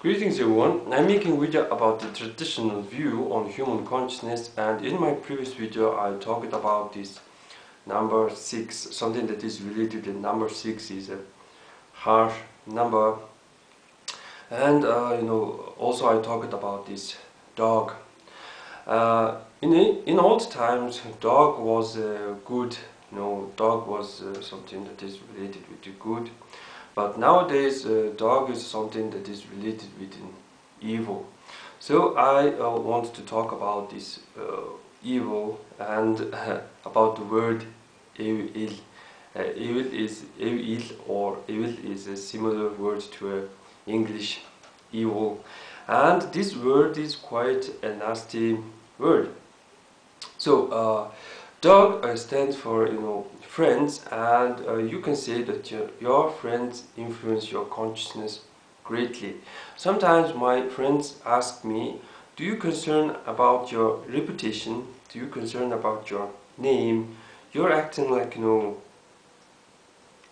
Greetings everyone, I'm making a video about the traditional view on human consciousness, and in my previous video I talked about this number 6, something that is related to number 6 is a harsh number, and also I talked about this dog. In old times dog was good, dog was something that is related with the good. But nowadays, dog is something that is related with evil. So I want to talk about this evil and about the word Eвэл. Eвэл is a similar word to English evil, and this word is quite a nasty word. So dog stands for friends, and you can say that your friends influence your consciousness greatly. Sometimes my friends ask me, do you concern about your reputation? Do you concern about your name? You're acting like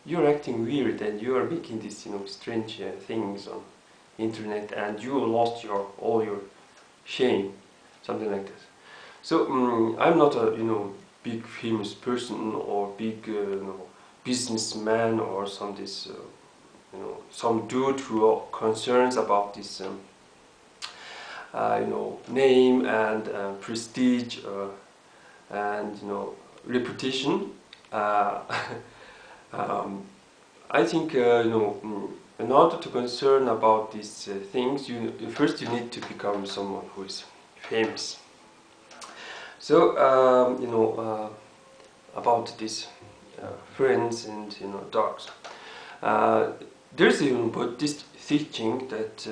you're acting weird, and you are making these strange things on internet, and you lost all your shame, something like this. So I'm not a big famous person or big businessman or some dude who concerns about this name and prestige and reputation. I think in order to concern about these things, first you need to become someone who is famous. So about these friends and dogs, there's even Buddhist teaching that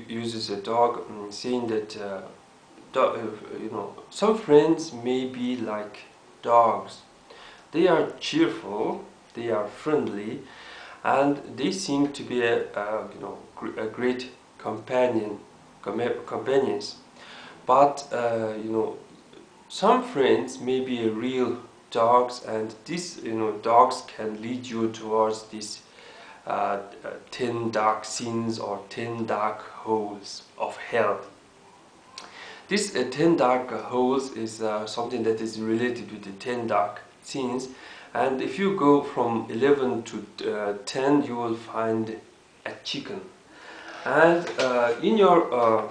uses a dog, saying that some friends may be like dogs. They are cheerful, they are friendly, and they seem to be a great companions. But some friends may be real dogs, and these dogs can lead you towards these 10 dark sins or 10 dark holes of hell. This 10 dark holes is something that is related with the 10 dark sins, and if you go from 11 to 10 you will find a chicken. And in your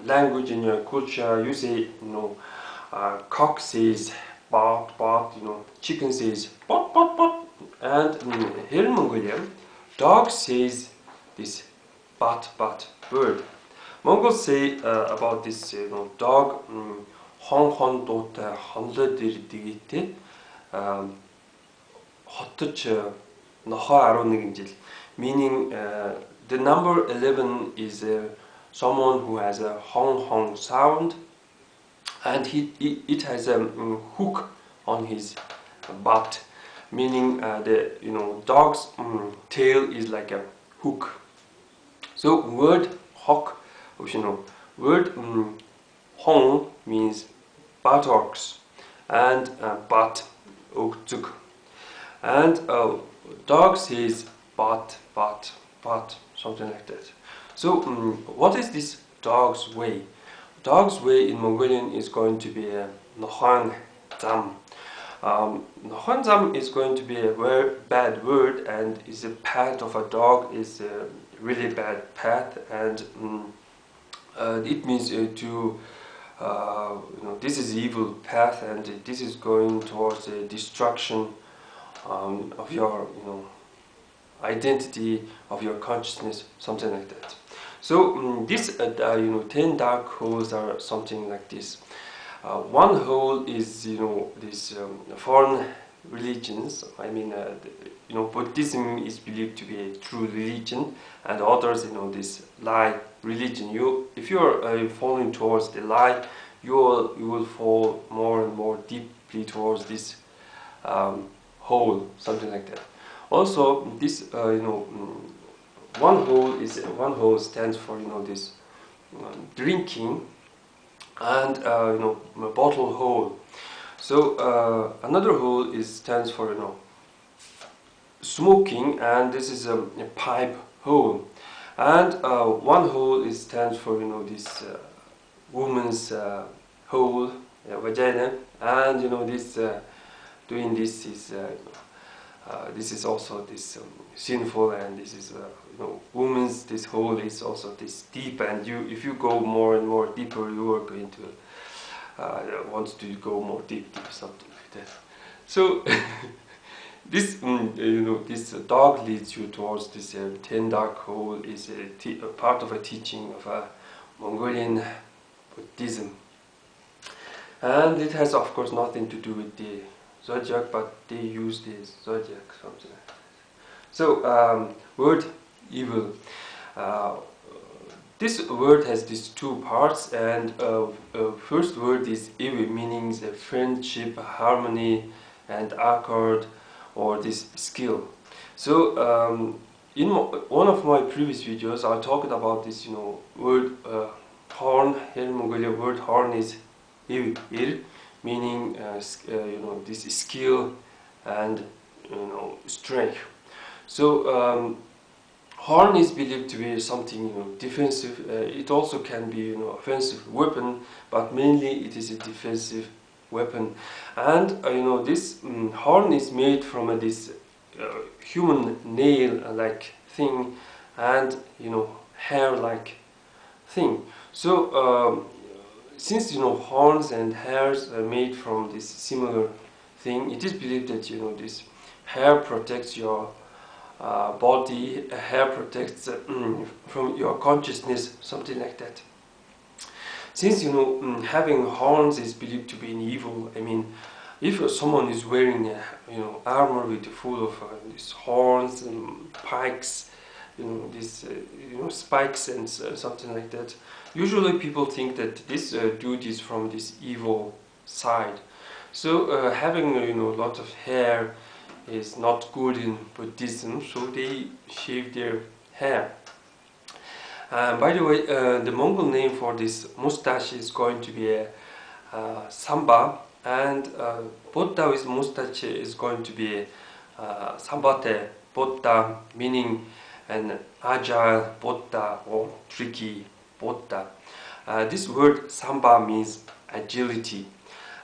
language, in your culture, you say cock says "bot bot," chicken says "bot bot bot," and here in Mongolian, dog says this "bat bat" word. Mongols say about this dog "hon hon dot honle dirdigite хотож Nohoin жил," meaning the number 11 is someone who has a hong hong sound, and it has a hook on his butt, meaning the dog's tail is like a hook. So word hok, word hong means buttocks, and butt ukzuk, and dog says butt butt butt, something like that. So what is this dog's way? Dog's way in Mongolian is going to be a Nohoin zam. Nohoin zam is going to be a very bad word, and is a path of a dog is a really bad path, and it means this is evil path, and this is going towards the destruction of your identity, of your consciousness, something like that. So this 10 dark holes are something like this. One hole is these foreign religions. I mean Buddhism is believed to be a true religion, and others this lie religion. If you are falling towards the lie, you will fall more and more deeply towards this hole, something like that. Also, this one hole stands for this drinking, and a bottle hole. So another hole stands for smoking, and this is a pipe hole. And one hole is stands for this woman's hole, vagina, and this doing this is also this sinful, and this is woman's this hole is also this deep, and if you go more and more deeper, you are going to want to go more deep, something like that. So this this dog leads you towards this 10 dark hole is a part of a teaching of Mongolian Buddhism, and it has of course nothing to do with the zodiac, but they use the zodiac, something like that. So word evil. This word has these two parts, and first word is Eвэл, meaning friendship, harmony, and accord, or this skill. So in one of my previous videos, I talked about this, word horn. Here in Mongolia, word horn is ileh, meaning this skill and strength. So horn is believed to be something defensive. It also can be offensive weapon, but mainly it is a defensive weapon. And this horn is made from this human nail-like thing, and hair-like thing. So since horns and hairs are made from this similar thing, it is believed that this hair protects your body, hair protects from your consciousness, something like that. Since having horns is believed to be an evil, I mean, if someone is wearing armor with full of these horns and pikes, these spikes and something like that, usually people think that this dude is from this evil side. So having a lot of hair is not good in Buddhism, so they shave their hair. By the way, the Mongol name for this mustache is going to be a samba, and Buddha with mustache is going to be a sambate Buddha, meaning an agile Buddha or tricky Buddha. This word samba means agility.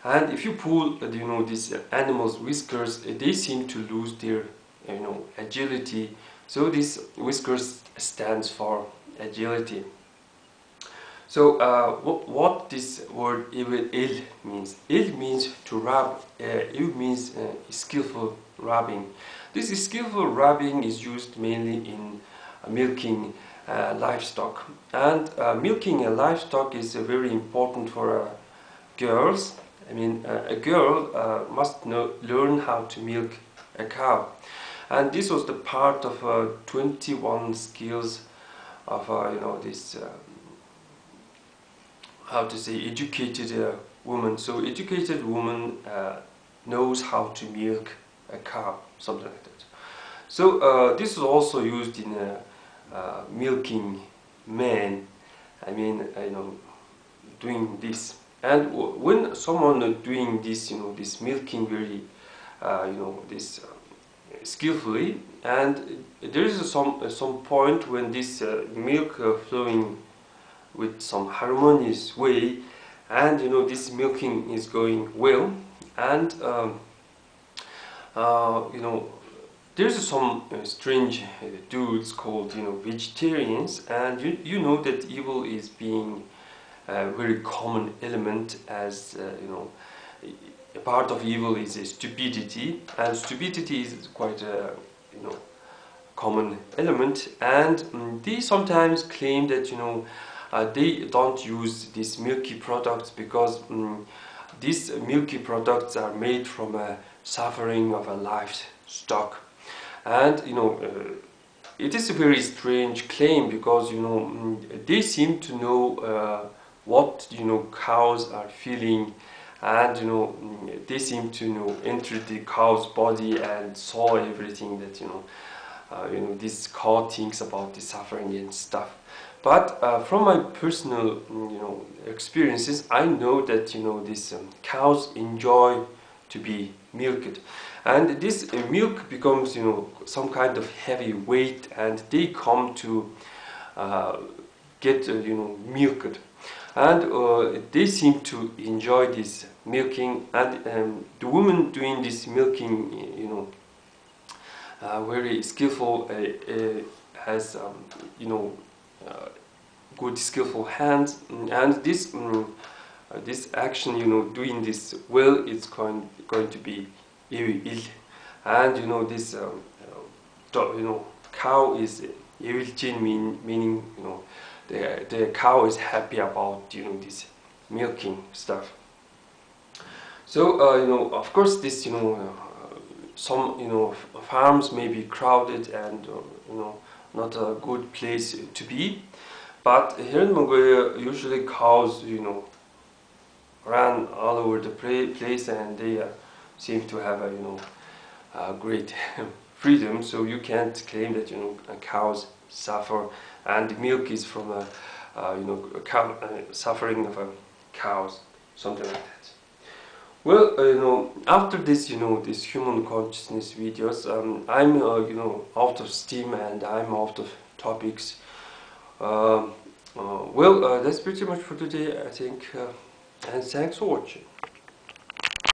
And if you pull, these animals' whiskers, they seem to lose their, agility. So this whiskers stands for agility. So what this word ileh means? Ileh means to rub. It means skillful rubbing. This skillful rubbing is used mainly in milking livestock. And milking a livestock is very important for girls. I mean, a girl must learn how to milk a cow, and this was the part of 21 skills of this how to say educated woman. So educated woman knows how to milk a cow, something like that. So this is also used in milking men. I mean, doing this. And when someone doing this, this milking very, this skillfully, and there is some point when this milk flowing with some harmonious way, and this milking is going well, and there's some strange dudes called vegetarians, and you know that evil is being a very common element, as a part of evil is stupidity, and stupidity is quite a common element, and they sometimes claim that they don't use these milky products because these milky products are made from a suffering of a livestock, and it is a very strange claim, because they seem to know what cows are feeling, and they seem to enter the cow's body and saw everything that this cow thinks about the suffering and stuff. But from my personal experiences, I know that these cows enjoy to be milked, and this milk becomes some kind of heavy weight, and they come to get milked, and they seem to enjoy this milking, and the woman doing this milking, very skillful, has good skillful hands, and this action, doing this well, is going to be ileh. And this cow is ileh, meaning the cow is happy about this milking stuff. So of course, this some farms may be crowded and not a good place to be, but here in Mongolia usually cows run all over the place, and they seem to have a great freedom. So you can't claim that cows suffer, and the milk is from a cow, suffering of cows, something like that. Well, after this, this human consciousness videos, I'm out of steam, and I'm out of topics. Well, that's pretty much for today, I think, and thanks for watching.